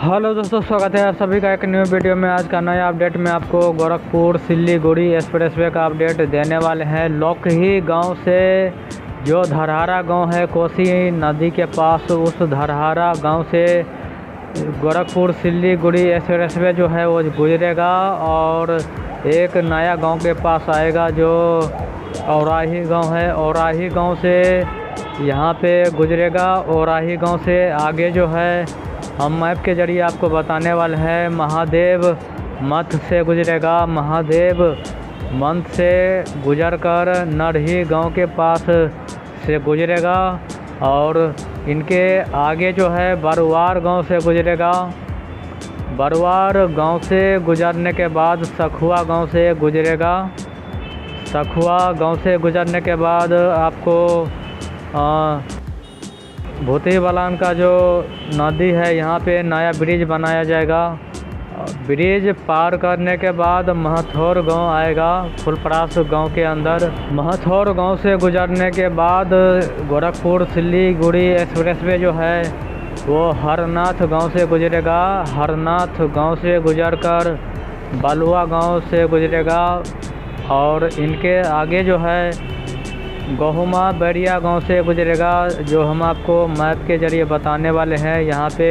Hello दोस्तों, स्वागत है आप सभी का एक न्यू वीडियो में। आज का नया अपडेट में आपको गोरखपुर सिल्लीगुड़ी एक्सप्रेसवे का अपडेट देने वाले हैं। लोकही गांव से जो धरहारा गांव है कोसी नदी के पास, उस धरहारा गांव से गोरखपुर सिल्लीगुड़ी एक्सप्रेसवे जो है वो गुजरेगा और एक नया गांव के पास आएगा जो औराही गांव है। औराही गांव से यहाँ पे गुजरेगा। औराही गांव से आगे जो है हम मैप के जरिए आपको बताने वाले हैं। महादेव मठ से गुजरेगा। महादेव मठ से गुजरकर नरही गांव के पास से गुजरेगा और इनके आगे जो है बरवार गांव से गुजरेगा। बरवार गांव से गुजरने के बाद सखुआ गांव से गुजरेगा। सखुआ गांव से गुजरने के बाद आपको भूतही बलान का जो नदी है यहाँ पे नया ब्रिज बनाया जाएगा। ब्रिज पार करने के बाद महथौर गांव आएगा फुलपरास गांव के अंदर। महथौर गांव से गुजरने के बाद गोरखपुर सिल्लीगुड़ी एक्सप्रेसवे जो है वो हरनाथ गांव से गुजरेगा। हरनाथ गांव से गुजरकर बलुआ गांव से गुजरेगा और इनके आगे जो है गहुमा बैरिया गांव से गुजरेगा, जो हम आपको मैप के ज़रिए बताने वाले हैं। यहाँ पे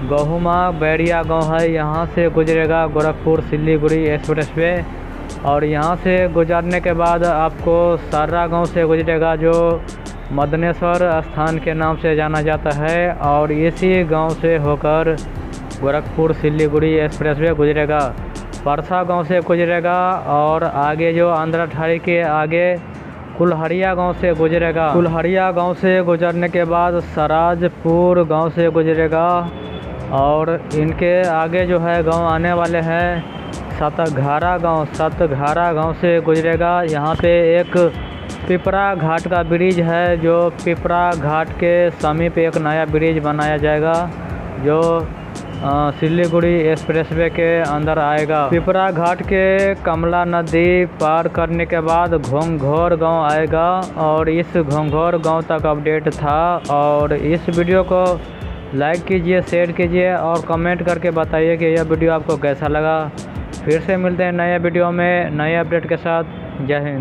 गहुमा बैरिया गांव है, यहाँ से गुजरेगा गोरखपुर सिल्लीगुड़ी एक्सप्रेसवे। और यहाँ से गुजरने के बाद आपको सर्रा गांव से गुजरेगा जो मदनेश्वर स्थान के नाम से जाना जाता है। और इसी गांव से होकर गोरखपुर सिल्लीगुड़ी एक्सप्रेसवे गुजरेगा। परसा गांव से गुजरेगा और आगे जो आंध्राठाड़ी के आगे कुल्हड़िया गांव से गुजरेगा। कुल्हड़िया गांव से गुजरने के बाद सराजपुर गांव से गुजरेगा और इनके आगे जो है गांव आने वाले हैं सतघारा गांव। सतघारा गांव से गुजरेगा। यहाँ पे एक पिपरा घाट का ब्रिज है, जो पिपरा घाट के समीप एक नया ब्रिज बनाया जाएगा जो सिल्लीगुड़ी एक्सप्रेसवे के अंदर आएगा। पिपरा घाट के कमला नदी पार करने के बाद घोंघौर गांव आएगा और इस घोंघौर गांव तक अपडेट था। और इस वीडियो को लाइक कीजिए, शेयर कीजिए और कमेंट करके बताइए कि यह वीडियो आपको कैसा लगा। फिर से मिलते हैं नए वीडियो में नए अपडेट के साथ। जय हिंद।